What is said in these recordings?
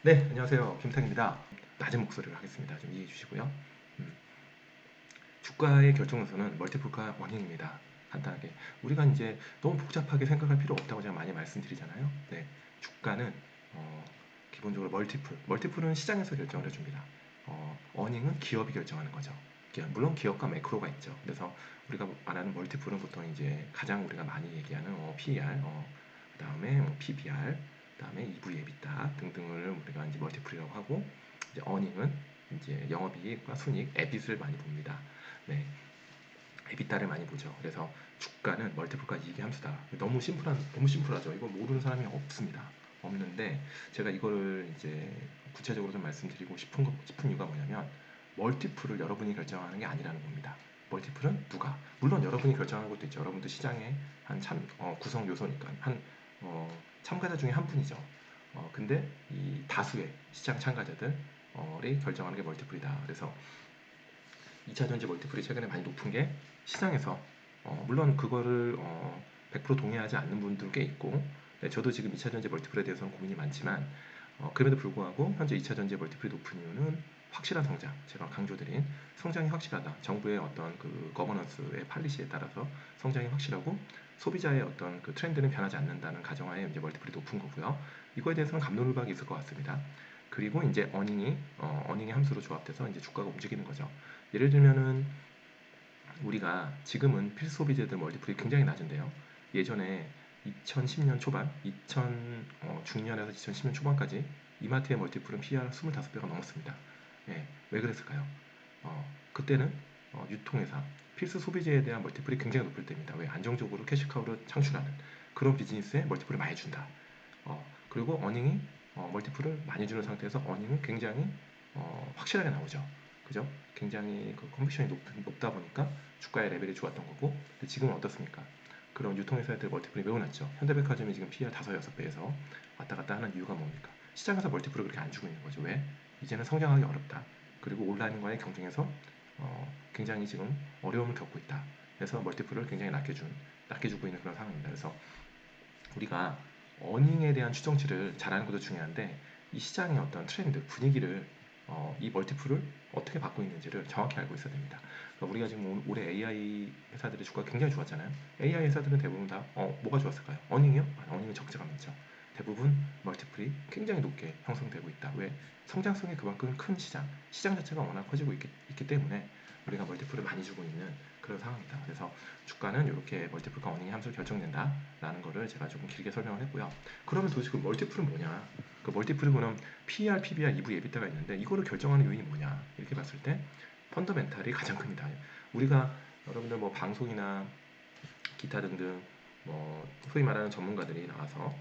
네, 안녕하세요. 김탁입니다. 낮은 목소리로 하겠습니다. 좀 이해해 주시고요. 음, 주가의 결정 요소는 멀티플과 원인입니다. 간단하게. 우리가 이제 너무 복잡하게 생각할 필요 없다고 제가 많이 말씀드리잖아요. 네, 주가는 어, 기본적으로 멀티플은 시장에서 결정을 해줍니다. 어닝은 기업이 결정하는 거죠. 물론 기업과 매크로가 있죠. 그래서 우리가 말하는 멀티플은 보통 이제 가장 우리가 많이 얘기하는 PER, 그다음에 PBR, 그다음에 EV, EBITDA 등등을 우리가 이제 멀티플이라고 하고, 이제 어닝은 이제 영업이익과 순이익, EBIT을 많이 봅니다. 네, 에비타를 많이 보죠. 그래서 주가는 멀티플과 이익의 함수다. 너무 심플하죠. 이거 모르는 사람이 없습니다. 없는데 제가 이거를 이제 구체적으로 좀 말씀드리고 싶은 이유가 뭐냐면, 멀티플을 여러분이 결정하는 게 아니라는 겁니다. 멀티플은 누가? 물론 여러분이 결정하는 것도 있죠. 여러분도 시장의 구성 요소니까 참가자 중에 한 분이죠. 근데 이 다수의 시장 참가자들이 결정하는 게 멀티플이다. 그래서 2차 전지 멀티플이 최근에 많이 높은 게 시장에서, 물론 그거를 100% 동의하지 않는 분들 꽤 있고, 네, 저도 지금 2차 전지 멀티플에 대해서는 고민이 많지만, 그럼에도 불구하고 현재 2차 전지 멀티플이 높은 이유는 확실한 성장, 제가 강조드린 성장이 확실하다. 정부의 어떤 그 거버넌스의 팔리시에 따라서 성장이 확실하고 소비자의 어떤 그 트렌드는 변하지 않는다는 가정하에 이제 멀티플이 높은 거고요. 이거에 대해서는 갑론을박이 있을 것 같습니다. 그리고 이제 어닝의 함수로 조합돼서 이제 주가가 움직이는 거죠. 예를 들면은 우리가 지금은 필수 소비재들 멀티플이 굉장히 낮은데요. 예전에 2010년 초반, 2000중년에서 2010년 초반까지 이마트의 멀티플은 PR 25배가 넘었습니다. 예, 왜 그랬을까요? 그때는 유통회사, 필수 소비재에 대한 멀티플이 굉장히 높을 때입니다. 왜? 안정적으로 캐시카우를 창출하는 그런 비즈니스에 멀티플을 많이 준다. 그리고 어닝이 멀티플을 많이 주는 상태에서 어닝은 굉장히 확실하게 나오죠. 그죠? 굉장히 그 컨비션이 높다 보니까 주가의 레벨이 좋았던 거고. 근데 지금은 어떻습니까? 그런 유통회사들 멀티플이 매우 낮죠. 현대백화점이 지금 PR 5, 6배에서 왔다 갔다 하는 이유가 뭡니까? 시장에서 멀티플을 그렇게 안 주고 있는 거죠. 왜? 이제는 성장하기 어렵다. 그리고 온라인과의 경쟁에서 굉장히 지금 어려움을 겪고 있다. 그래서 멀티플을 굉장히 낮게 주고 있는 그런 상황입니다. 그래서 우리가 어닝에 대한 추정치를 잘하는 것도 중요한데, 이 시장의 어떤 트렌드, 분위기를 이 멀티플을 어떻게 받고 있는지를 정확히 알고 있어야 됩니다. 그러니까 우리가 지금 올해 AI 회사들의 주가가 굉장히 좋았잖아요. AI 회사들은 대부분 다 뭐가 좋았을까요? 어닝이요? 어닝은 적자가 많죠. 대부분 멀티플이 굉장히 높게 형성되고 있다. 왜? 성장성이 그만큼 큰 시장 자체가 워낙 커지고 있기 때문에 우리가 멀티플을 많이 주고 있는 그런 상황이다. 그래서 주가는 이렇게 멀티플과 어닝의 함수로 결정된다라는 거를 제가 조금 길게 설명을 했고요. 그러면 도대체 그 멀티플은 뭐냐? 그 멀티플이 그럼 PER, PBR, EV, EBITDA가 있는데 이거를 결정하는 요인이 뭐냐? 이렇게 봤을 때 펀더멘탈이 가장 큽니다. 우리가 여러분들 뭐 방송이나 기타 등등 뭐 소위 말하는 전문가들이 나와서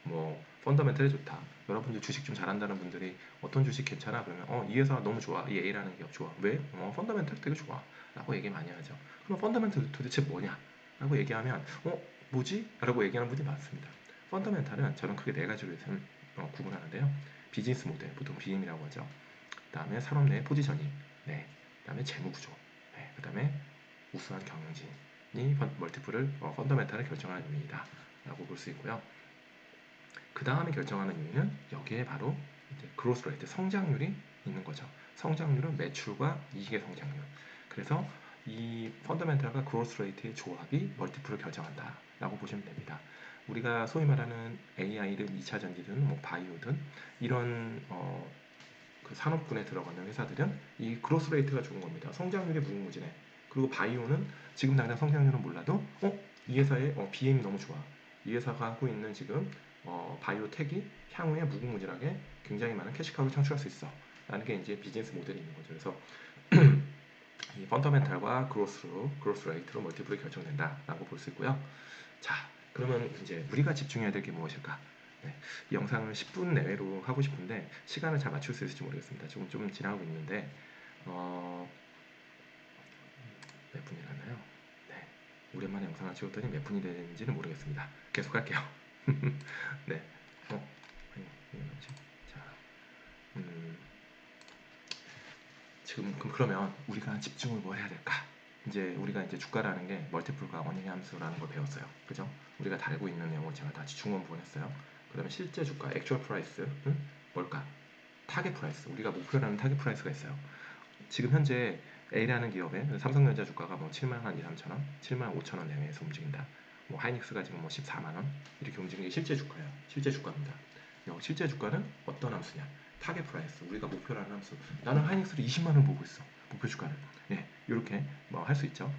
뭐 펀더멘털이 좋다. 여러분들 주식 좀 잘한다는 분들이 어떤 주식 괜찮아? 그러면 이 회사 너무 좋아. 이 A라는 기업 좋아. 왜? 펀더멘털 되게 좋아. 라고 얘기 많이 하죠. 그럼 펀더멘털 도대체 뭐냐? 라고 얘기하면 뭐지? 라고 얘기하는 분이 많습니다. 펀더멘탈은 저는 크게 네 가지로 구분하는데요. 비즈니스 모델, 보통 BM이라고 하죠. 그 다음에 산업 내 포지셔닝, 네. 그 다음에 재무 구조, 네. 그 다음에 우수한 경영진이 멀티플을 펀더멘탈을 결정하는 요인이다 라고 볼 수 있고요. 그 다음에 결정하는 요인은 여기에 바로 이제 그로스 레이트, 성장률이 있는 거죠. 성장률은 매출과 이익의 성장률. 그래서 이 펀더멘탈과 그로스 레이트의 조합이 멀티플을 결정한다 라고 보시면 됩니다. 우리가 소위 말하는 AI든 2차 전지든 뭐 바이오든 이런 그 산업군에 들어가는 회사들은 이 그로스 레이트가 좋은 겁니다. 성장률이 무궁무진해. 그리고 바이오는 지금 당장 성장률은 몰라도 이 회사의 BM이 너무 좋아. 이 회사가 하고 있는 지금 바이오텍이 향후에 무궁무진하게 굉장히 많은 캐시카우를 창출할 수 있어. 라는 게 이제 비즈니스 모델이 있는 거죠. 그래서 이 펀더멘탈과 그로스 레이트로 멀티플이 결정된다라고 볼 수 있고요. 자, 그러면 이제 우리가 집중해야 될 게 무엇일까? 네, 이 영상을 10분 내외로 하고 싶은데 시간을 잘 맞출 수 있을지 모르겠습니다. 지금 좀 지나고 있는데 어, 몇 분이라나요? 네, 오랜만에 영상을 찍었더니 몇 분이 되는지는 모르겠습니다. 계속 할게요. 네, 아니, 이게 뭐지? 자, 음, 지금 그러면 우리가 집중을 뭘 해야 될까? 이제 우리가 이제 주가라는 게 멀티플과 어닝의 함수라는 걸 배웠어요. 그죠? 우리가 다 알고 있는 내용을 제가 다 중원 부원했어요. 그러면 실제 주가, 액츄얼 프라이스, 뭘까? 타겟 프라이스. 우리가 목표라는 타겟 프라이스가 있어요. 지금 현재 A라는 기업의 삼성전자 주가가 뭐 7만 한 2, 3천 원, 7만 5천 원 내외에서 움직인다. 뭐 하이닉스가 지금 뭐 14만 원 이렇게 움직이는 게 실제 주가예요. 실제 주가입니다. 실제 주가는 어떤 함수냐? 타겟 프라이스. 우리가 목표라는 함수. 나는 하이닉스를 20만 원 보고 있어. 목표 주가를. 네, 이렇게 뭐 할 수 있죠.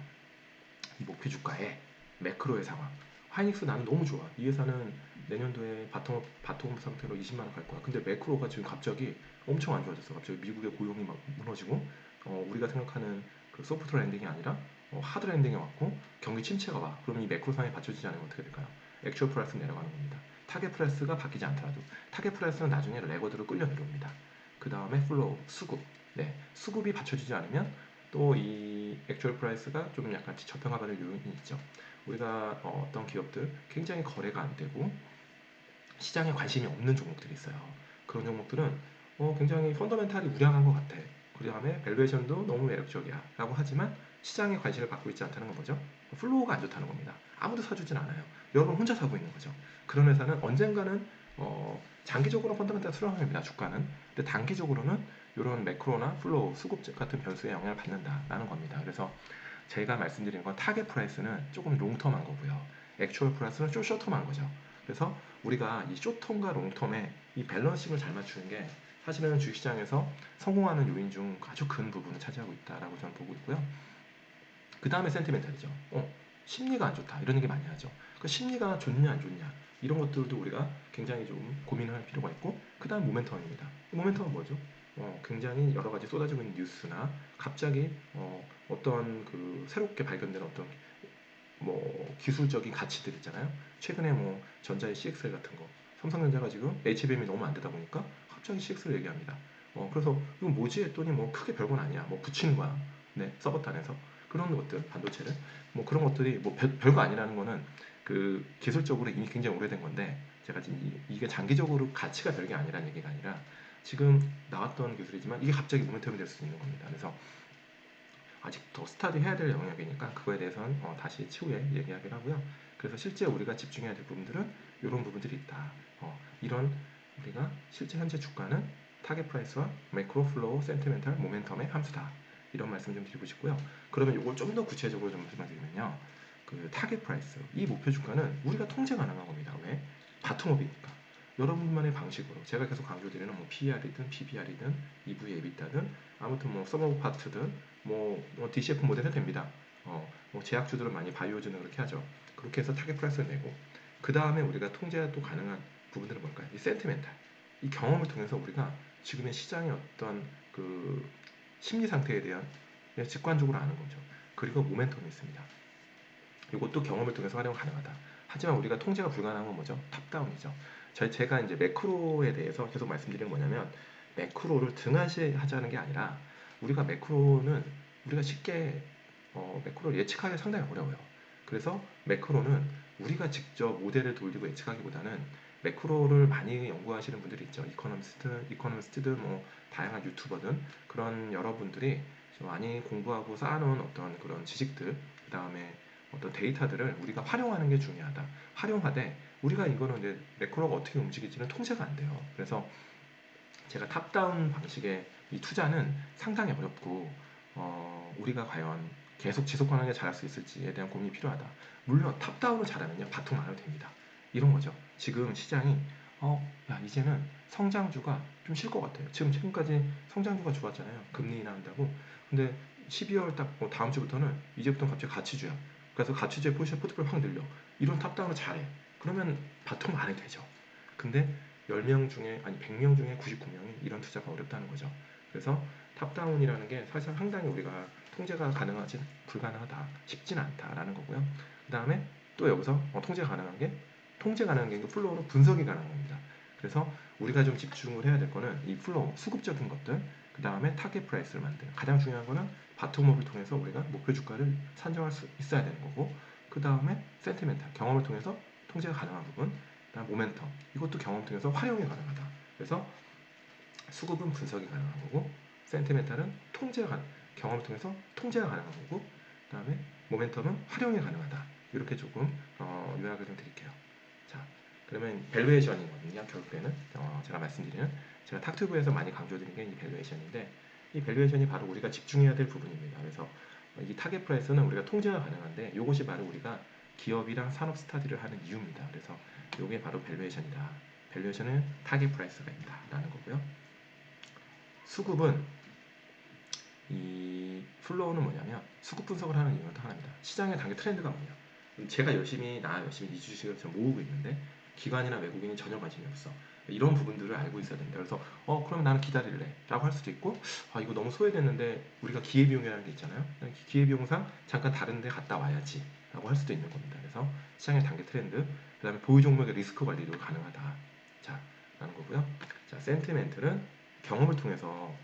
이 목표 주가에 매크로의 상황. 하이닉스 나는 너무 좋아. 이 회사는 내년도에 바텀 상태로 20만 원 갈 거야. 근데 매크로가 지금 갑자기 엄청 안 좋아졌어. 갑자기 미국의 고용이 막 무너지고 우리가 생각하는 그 소프트 랜딩이 아니라 하드 랜딩이 왔고 경기 침체가 와. 그럼 이 매크로 상황이 받쳐지지 않으면 어떻게 될까요? 액츄얼 프라이스 내려가는 겁니다. 타겟 프라이스가 바뀌지 않더라도 타겟 프라이스는 나중에 레거드로 끌려 내려옵니다. 그 다음에 플로우, 수급. 네, 수급이 받쳐지지 않으면 또 이 액츄얼 프라이스가 좀 약간 저평가받을 요인이 있죠. 우리가 어떤 기업들 굉장히 거래가 안 되고 시장에 관심이 없는 종목들이 있어요. 그런 종목들은 굉장히 펀더멘탈이 우량한 것 같아. 그 다음에 밸류에이션도 너무 매력적이야 라고 하지만 시장에 관심을 받고 있지 않다는 건 뭐죠? 플로우가 안 좋다는 겁니다. 아무도 사주진 않아요. 여러분 혼자 사고 있는 거죠. 그런 회사는 언젠가는 장기적으로 펀더멘탈 수렴합니다. 주가는. 근데 단기적으로는 이런 매크로나 플로우, 수급 같은 변수에 영향을 받는다라는 겁니다. 그래서 제가 말씀드리는 건 타겟 프라이스는 조금 롱텀한 거고요. 액츄얼 프라이스는 좀 숏텀한 거죠. 그래서 우리가 이 숏텀과 롱텀의 이 밸런싱을 잘 맞추는 게 사실은 주식시장에서 성공하는 요인 중 아주 큰 부분을 차지하고 있다라고 저는 보고 있고요. 그 다음에 센티멘탈이죠. 심리가 안 좋다 이런 얘기 많이 하죠. 그 심리가 좋냐 안 좋냐 이런 것들도 우리가 굉장히 좀 고민할 필요가 있고 그 다음 모멘텀입니다. 모멘텀은 뭐죠? 굉장히 여러 가지 쏟아지고 있는 뉴스나 갑자기 어떤 그 새롭게 발견된 어떤 뭐 기술적인 가치들 있잖아요. 최근에 뭐 전자의 CXL 같은 거, 삼성전자가 지금 HBM이 너무 안 되다 보니까 갑자기 CX를 얘기합니다. 그래서 이건 뭐지 했더니 뭐 크게 별건 아니야. 뭐 붙이는 거야. 네, 서버단에서 그런 것들 반도체를 뭐 그런 것들이 뭐 별거 아니라는 거는 그 기술적으로 이미 굉장히 오래된 건데 제가 지금 이게 장기적으로 가치가 별게 아니라는 얘기가 아니라 지금 나왔던 기술이지만 이게 갑자기 모멘텀이 될 수 있는 겁니다. 그래서 아직 더 스타디 해야 될 영역이니까 그거에 대해서는 다시 추후에 얘기하기로 하고요. 그래서 실제 우리가 집중해야 될 부분들은 이런 부분들이 있다. 이런 우리가 실제 현재 주가는 타겟 프라이스와 매크로 플로우 센티멘탈 모멘텀의 함수다. 이런 말씀 좀 드리고 싶고요. 그러면 이걸 좀 더 구체적으로 좀 말씀드리면요. 그 타겟 프라이스, 이 목표 주가는 우리가 통제 가능한 겁니다. 왜? 바텀업이니까. 여러분만의 방식으로 제가 계속 강조드리는 뭐 PER이든 PBR이든 EV, EBITDA든 아무튼 뭐 서머 파트든 뭐 DCF 모델 해도 됩니다. 뭐 제약주들은 많이 바이오주는 그렇게 하죠. 그렇게 해서 타겟 프라이스를 내고 그 다음에 우리가 통제가 또 가능한 부분들은 뭘까요? 이 센티멘탈, 이 경험을 통해서 우리가 지금의 시장의 어떤 그 심리 상태에 대한 직관적으로 아는 거죠. 그리고 모멘텀이 있습니다. 이것도 경험을 통해서 활용 가능하다. 하지만 우리가 통제가 불가능한 건 뭐죠? 탑다운이죠. 제가 이제 매크로에 대해서 계속 말씀드리는 건 뭐냐면 매크로를 등한시하자는 게 아니라 우리가 매크로는 우리가 쉽게 매크로를 예측하기 상당히 어려워요. 그래서 매크로는 우리가 직접 모델을 돌리고 예측하기보다는 매크로를 많이 연구하시는 분들이 있죠. 이코노미스트든 뭐 다양한 유튜버든 그런 여러분들이 많이 공부하고 쌓아놓은 어떤 그런 지식들, 그 다음에 어떤 데이터들을 우리가 활용하는 게 중요하다. 활용하되 우리가 이거는 이제 매크로가 어떻게 움직일지는 통제가 안 돼요. 그래서 제가 탑다운 방식의 이 투자는 상당히 어렵고 우리가 과연 계속 지속 가능하게 잘할 수 있을지에 대한 고민이 필요하다. 물론 탑다운을 잘하면요 바통 안 해도 됩니다. 이런 거죠. 지금 시장이 야 이제는 성장주가 좀 쉴 것 같아요. 지금 최근까지 성장주가 좋았잖아요. 금리 인하한다고. 근데 12월 딱뭐 다음 주부터는 이제부터 갑자기 가치주야. 그래서 가치주의 포지션 포트폴리오 확 늘려. 이런 탑다운을 잘해. 그러면 바통 안 해도 되죠. 근데 10명 중에 아니 100명 중에 99명이 이런 투자가 어렵다는 거죠. 그래서 탑다운이라는 게 사실 상당히 우리가 통제가 가능하지 불가능하다, 쉽진 않다라는 거고요. 그 다음에 또 여기서 통제 가능한 게 플로우로 분석이 가능한 겁니다. 그래서 우리가 좀 집중을 해야 될 거는 이 플로우, 수급적인 것들, 그 다음에 타겟 프라이스를 만드는 가장 중요한 거는 바텀업을 통해서 우리가 목표 주가를 산정할 수 있어야 되는 거고 그 다음에 센티멘탈, 경험을 통해서 통제가 가능한 부분, 그다음 모멘텀, 이것도 경험 통해서 활용이 가능하다. 그래서 수급은 분석이 가능한 거고 센티멘탈은 경험을 통해서 통제가 가능한 거고 그다음에 모멘텀은 활용이 가능하다. 이렇게 조금 요약을 좀 드릴게요. 자, 그러면 밸류에이션이거든요. 결국에는 제가 말씀드리는 제가 탁튜브에서 많이 강조드리는 게 이 밸류에이션인데 이 밸류에이션이 바로 우리가 집중해야 될 부분입니다. 그래서 이 타겟 프라이스는 우리가 통제가 가능한데 이것이 바로 우리가 기업이랑 산업 스타디를 하는 이유입니다. 그래서 이게 바로 밸류에이션이다. 밸류에이션은 타겟 프라이스가 있다라는 거고요. 수급은 이 플로우는 뭐냐면 수급 분석을 하는 이유는 또 하나입니다. 시장의 단기 트렌드가 뭐냐. 제가 열심히 이 주식을 좀 모으고 있는데 기관이나 외국인이 전혀 관심이 없어. 이런 부분들을 알고 있어야 된다. 그래서 그럼 나는 기다릴래 라고 할 수도 있고 이거 너무 소외됐는데 우리가 기회비용이라는 게 있잖아요. 기회비용상 잠깐 다른 데 갔다 와야지 라고 할 수도 있는 겁니다. 그래서 시장의 단기 트렌드 그 다음에 보유 종목의 리스크 관리도 가능하다. 자, 라는 거고요. 자, 센티멘트는 경험을 통해서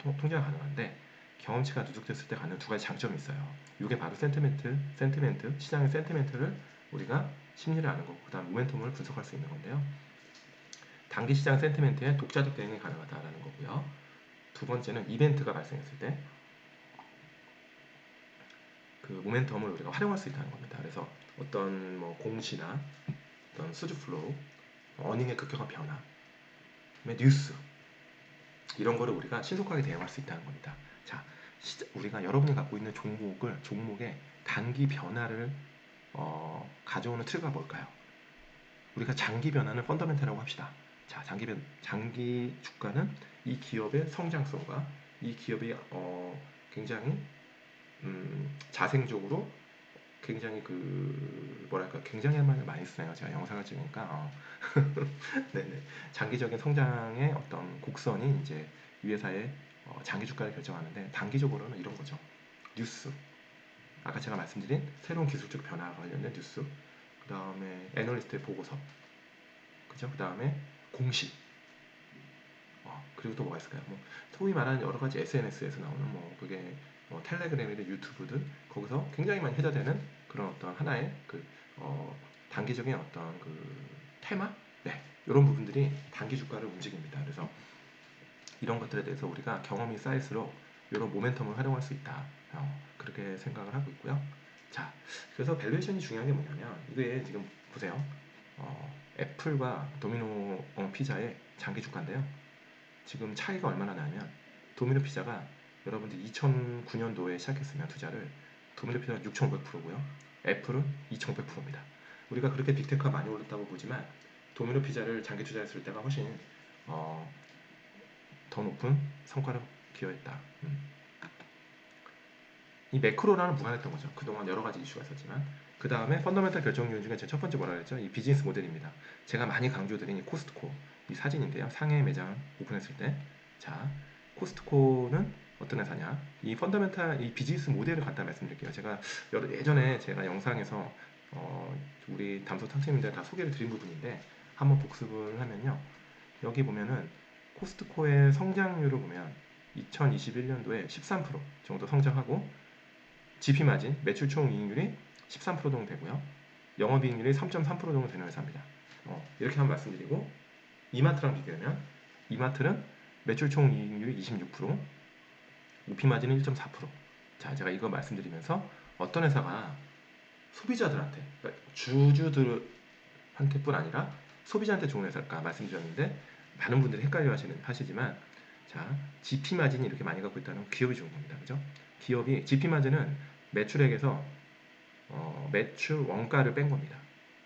통제가 가능한데 경험치가 누적됐을 때 갖는 두 가지 장점이 있어요. 이게 바로 센티멘트, 시장의 센티멘트를 우리가 심리를 아는 거고, 그 다음 모멘텀을 분석할 수 있는 건데요. 단기 시장 센티멘트에 독자적 대응이 가능하다라는 거고요. 두 번째는 이벤트가 발생했을 때 그 모멘텀을 우리가 활용할 수 있다는 겁니다. 그래서 어떤 뭐 공시나 어떤 수주 플로우, 어닝의 급격한 변화, 뉴스 이런 거를 우리가 신속하게 대응할 수 있다는 겁니다. 자, 우리가 여러분이 갖고 있는 종목의 단기 변화를 가져오는 트리거가 뭘까요? 우리가 장기 변화는 펀더멘탈이라고 합시다. 자, 장기 주가는 이 기업의 성장성과 이 기업이 굉장히 자생적으로 굉장히 굉장히 할 말을 많이 쓰네요. 제가 영상을 찍으니까 네네. 장기적인 성장의 어떤 곡선이 이제 이 회사의 장기 주가를 결정하는데 단기적으로는 이런 거죠. 뉴스. 아까 제가 말씀드린 새로운 기술적 변화와 관련된 뉴스. 그 다음에 애널리스트의 보고서. 그죠? 그 다음에 공시. 그리고 또 뭐가 있을까요? 뭐 소위 말하는 여러 가지 SNS에서 나오는 그게 텔레그램이든 유튜브든 거기서 굉장히 많이 회자되는 그런 어떤 하나의 단기적인 어떤 테마? 네, 이런 부분들이 단기 주가를 움직입니다. 그래서 이런 것들에 대해서 우리가 경험이 쌓일수록 이런 모멘텀을 활용할 수 있다. 그렇게 생각을 하고 있고요. 자, 그래서 밸류에이션이 중요한 게 뭐냐면 이게 지금 보세요. 애플과 도미노 피자의 장기 주가인데요. 지금 차이가 얼마나 나냐면 도미노 피자가 여러분들 2009년도에 시작했으면 투자를 도미노 피자가 6,500%고요. 애플은 2,500%입니다. 우리가 그렇게 빅테크가 많이 올랐다고 보지만 도미노 피자를 장기 투자했을 때가 훨씬 더 높은 성과를 기여했다. 이 매크로라는 무관했던 거죠. 그동안 여러 가지 이슈가 있었지만 그 다음에 펀더멘탈 결정 요인 중에 제 첫 번째 뭐라 그랬죠? 이 비즈니스 모델입니다. 제가 많이 강조드린 이 코스트코 이 사진인데요. 상해 매장 오픈했을 때 자, 코스트코는 어떤 회사냐? 이 펀더멘탈 이 비즈니스 모델을 간단히 말씀드릴게요. 제가 예전에 제가 영상에서 우리 담소 탕팀님들 다 소개를 드린 부분인데 한번 복습을 하면요. 여기 보면은 코스트코의 성장률을 보면 2021년도에 13% 정도 성장하고 GP 마진, 매출 총 이익률이 13% 정도 되고요. 영업이익률이 3.3% 정도 되는 회사입니다. 이렇게 한번 말씀드리고 이마트랑 비교하면 이마트는 매출 총 이익률이 26%, OP 마진은 1.4%. 자, 제가 이거 말씀드리면서 어떤 회사가 소비자들한테, 그러니까 주주들한테뿐 아니라 소비자한테 좋은 회사일까 말씀드렸는데 많은 분들이 헷갈려 하시지만 자, GP 마진이 이렇게 많이 갖고 있다는 기업이 좋은 겁니다. 그죠? 기업이 GP 마진은 매출액에서 매출 원가를 뺀 겁니다.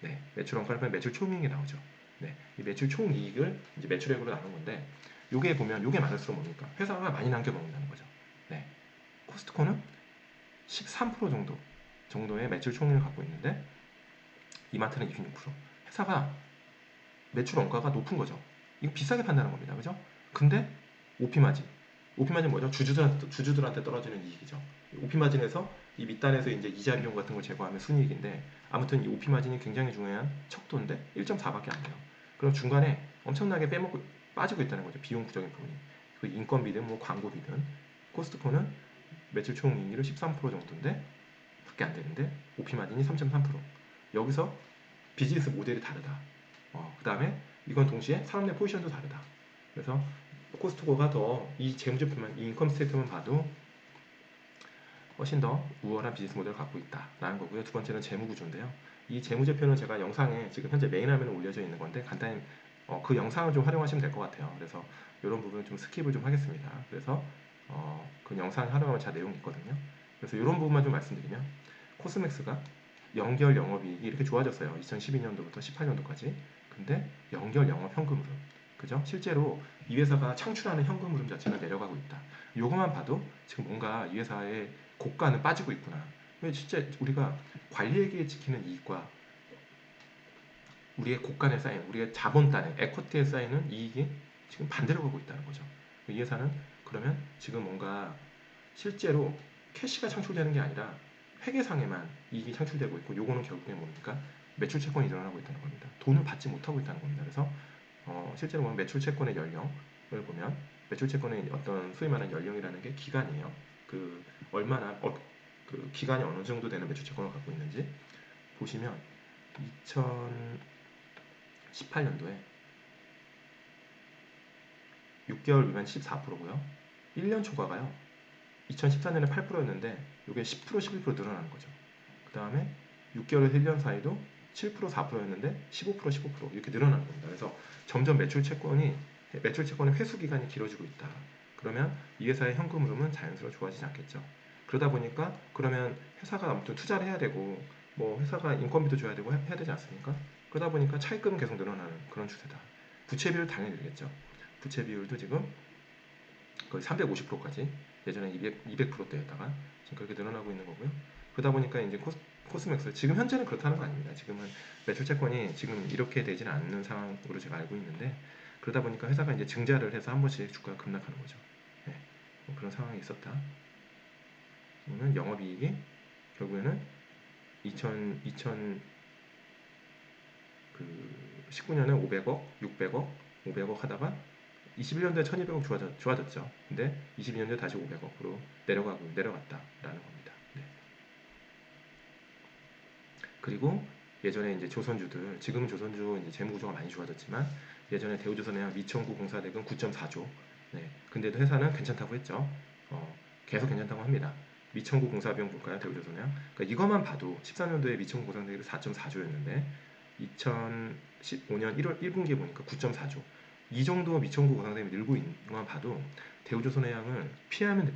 네, 매출 원가를 빼면 매출 총이익이 나오죠. 네, 이 매출 총이익을 이제 매출액으로 나눈 건데 요게 보면 요게 많을수록 뭡니까? 회사가 많이 남겨 먹는다는 거죠. 네, 코스트코는 13% 정도의 매출 총이익을 갖고 있는데 이마트는 26%. 회사가 매출 원가가 높은 거죠. 이거 비싸게 판다는 겁니다. 그죠? 근데 OP 마진. OP 마진 뭐죠? 주주들한테 떨어지는 이익이죠. OP 마진에서 이 밑단에서 이제 이자 비용 같은 걸 제거하면 순이익인데 아무튼 이 OP 마진이 굉장히 중요한 척도인데 1.4밖에 안 돼요. 그럼 중간에 엄청나게 빠지고 있다는 거죠. 비용부적인 부분이. 그 인건비든 뭐 광고비든 코스트코는 매출 총이익률 13% 정도인데 밖에 안 되는데 OP 마진이 3.3%. 여기서 비즈니스 모델이 다르다. 그 다음에 이건 동시에 사람 내 포지션도 다르다. 그래서 코스트코가 더 이 재무제표만, 이 인컴 스테이트만 봐도 훨씬 더 우월한 비즈니스 모델을 갖고 있다라는 거고요. 두 번째는 재무 구조인데요. 이 재무제표는 제가 영상에 지금 현재 메인 화면에 올려져 있는 건데 간단히 그 영상을 좀 활용하시면 될 것 같아요. 그래서 이런 부분 좀 스킵을 좀 하겠습니다. 그래서 그 영상 활용하면 자 내용이 있거든요. 그래서 이런 부분만 좀 말씀드리면 코스맥스가 연결 영업이익이 이렇게 좋아졌어요. 2012년도부터 18년도까지. 근데 연결 영업 현금 흐름, 그죠? 실제로 이 회사가 창출하는 현금 흐름 자체가 내려가고 있다. 요것만 봐도 지금 뭔가 이 회사의 고가는 빠지고 있구나. 왜 진짜 우리가 관리에게 지키는 이익과 우리의 고간에 쌓인 우리의 자본단에 에쿼티에 쌓이는 이익이 지금 반대로 가고 있다는 거죠. 이 회사는 그러면 지금 뭔가 실제로 캐시가 창출되는 게 아니라 회계상에만 이익이 창출되고 있고 요거는 결국에 뭡니까? 매출 채권이 일어나고 있다는 겁니다. 돈을 받지 못하고 있다는 겁니다. 그래서 실제로 보면 매출 채권의 연령을 보면 매출 채권의 어떤 소위 말하는 연령이라는 게 기간이에요. 그 얼마나 그 기간이 어느 정도 되는 매출 채권을 갖고 있는지 보시면 2018년도에 6개월 미만 14%고요. 1년 초과가요. 2014년에 8%였는데 이게 10% 11% 늘어나는 거죠. 그 다음에 6개월에서 1년 사이도 7% 4%였는데 15% 15% 이렇게 늘어나는 겁니다. 그래서 점점 매출 채권의 회수 기간이 길어지고 있다. 그러면 이 회사의 현금 흐름은 자연스러워 좋아지지 않겠죠. 그러다 보니까 그러면 회사가 아무튼 투자를 해야 되고 뭐 회사가 인건비도 줘야 되고 해야 되지 않습니까? 그러다 보니까 차입금은 계속 늘어나는 그런 추세다. 부채 비율 당연히 늘겠죠. 부채 비율도 지금 거의 350%까지 예전에 200%대였다가 지금 그렇게 늘어나고 있는 거고요. 그러다 보니까 이제 코스맥스 지금 현재는 그렇다는 거 아닙니다. 지금은 매출 채권이 지금 이렇게 되지는 않는 상황으로 제가 알고 있는데 그러다 보니까 회사가 이제 증자를 해서 한 번씩 주가가 급락하는 거죠. 네, 뭐 그런 상황이 있었다. 그러면 영업이익이 결국에는 19년에 500억, 600억, 500억 하다가 21년도에 1200억 좋아졌죠. 근데 22년도에 다시 500억으로 내려갔다라는 겁니다. 네. 그리고 예전에 이제 조선주들, 지금은 조선주 이제 재무 구조가 많이 좋아졌지만 예전에 대우조선해양 미천구 공사대금 9.4조. 네. 근데도 회사는 괜찮다고 했죠. 계속 괜찮다고 합니다. 미천구 공사 비용 볼까요? 대우조선해양. 그러니까 이것만 봐도 14년도에 미천구 공사대금이 4.4조였는데 2015년 1월 1분기에 보니까 9.4조. 이 정도 미천구 공사대금이 늘고 있는 것만 봐도 대우조선해양을 피하면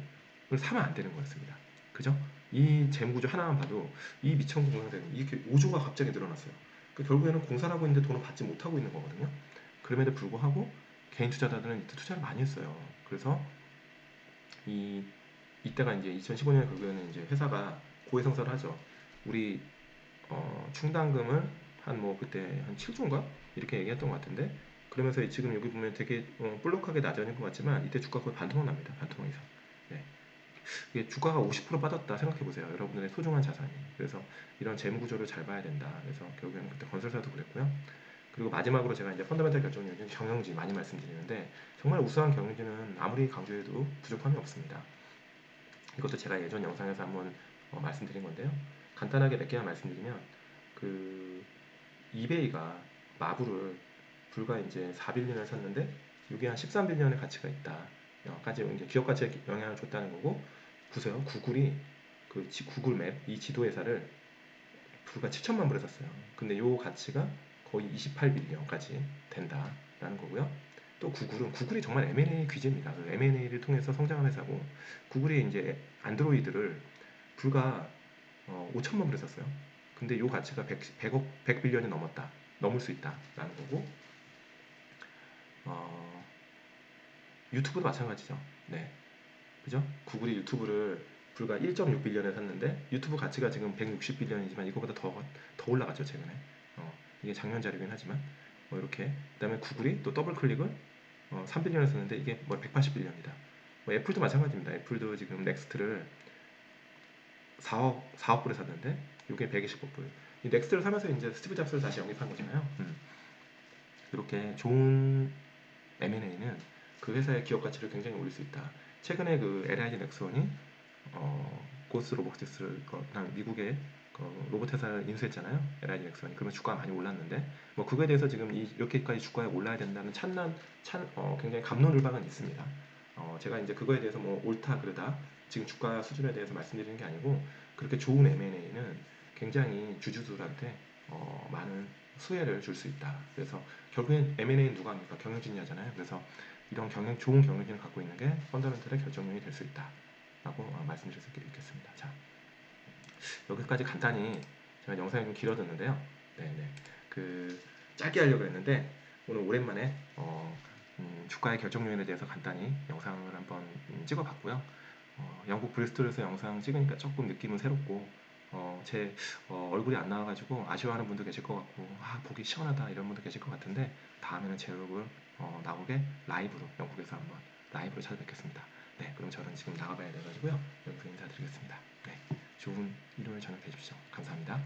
사면 안 되는 거였습니다. 그죠? 이 재무구조 하나만 봐도 이 미천구 공사대금 이렇게 5조가 갑자기 늘어났어요. 그러니까 결국에는 공사를 하고 있는데 돈을 받지 못하고 있는 거거든요. 그럼에도 불구하고 개인 투자자들은 이때 투자를 많이 했어요. 그래서 이때가 이제 2015년에 결국에는 이제 회사가 고해성사를 하죠. 우리 충당금을 한 뭐 그때 한 7조인가 이렇게 얘기했던 것 같은데 그러면서 지금 여기 보면 되게 볼록하게 낮아진 것 같지만 이때 주가 거의 반토막 납니다. 반토막 이상. 네. 이게 주가가 50% 빠졌다 생각해 보세요. 여러분들의 소중한 자산이. 그래서 이런 재무 구조를 잘 봐야 된다. 그래서 결국에는 그때 건설사도 그랬고요. 그리고 마지막으로 제가 이제 펀더멘탈 결정력인 경영지 많이 말씀드리는데 정말 우수한 경영지는 아무리 강조해도 부족함이 없습니다. 이것도 제가 예전 영상에서 한번 말씀드린 건데요. 간단하게 몇 개만 말씀드리면 그 이베이가 마블을 불과 이제 4빌리언을 샀는데 이게 한 13빌리언의 가치가 있다. 까지 이제 기업 가치에 영향을 줬다는 거고 보세요. 구글이 구글맵 이 지도 회사를 불과 7천만 불에 샀어요. 근데 요 가치가 거의 28빌리언까지 된다라는 거고요. 또 구글이 정말 M&A 귀재입니다. M&A를 통해서 성장한 회사고 구글이 이제 안드로이드를 불과 5천만 불에 샀어요. 근데 요 가치가 100빌리언이 넘을 수 있다라는 거고 유튜브도 마찬가지죠. 네, 그죠? 구글이 유튜브를 불과 1.6빌리언에 샀는데 유튜브 가치가 지금 160빌리언이지만 이거보다 더 올라갔죠 최근에. 이게 작년 자료긴 하지만 이렇게 그다음에 구글이 또 더블 클릭을 3빌리언에 샀는데 이게 뭐 180빌리언이다. 뭐 애플도 마찬가지입니다. 애플도 지금 넥스트를 4억 불에 샀는데 이게 120억 불. 이 넥스트를 사면서 이제 스티브 잡스를 다시 영입한 거잖아요. 이렇게 좋은 M&A는 그 회사의 기업 가치를 굉장히 올릴 수 있다. 최근에 그 LIG 넥슨이 고스 로보틱스를 미국의 로봇 회사를 인수했잖아요. LIG 넥슨이. 그러면 주가가 많이 올랐는데 뭐 그거에 대해서 지금 이렇게까지 주가가 올라야 된다는 굉장히 갑론을박은 있습니다. 제가 이제 그거에 대해서 뭐 옳다 그르다 지금 주가 수준에 대해서 말씀드리는 게 아니고 그렇게 좋은 M&A는 굉장히 주주들한테 많은 수혜를 줄 수 있다. 그래서 결국엔 M&A는 누가 합니까? 경영진이하잖아요. 그래서 이런 좋은 경영진을 갖고 있는 게 펀더멘털의 결정력이 될 수 있다. 라고 말씀드릴 수 있겠습니다. 자, 여기까지 간단히 제가 영상이 좀 길어졌는데요. 네네. 짧게 하려고 했는데 오늘 오랜만에 주가의 결정 요인에 대해서 간단히 영상을 한번 찍어봤고요. 영국 브리스톨에서 영상 찍으니까 조금 느낌은 새롭고 제 얼굴이 안 나와가지고 아쉬워하는 분도 계실 것 같고 보기 시원하다 이런 분도 계실 것 같은데 다음에는 제 얼굴 나오게 라이브로 영국에서 한번 라이브로 찾아뵙겠습니다. 네, 그럼 저는 지금 나가봐야 돼가지고요. 여기서 인사드리겠습니다. 네, 좋은 일요일 저녁 되십시오. 감사합니다.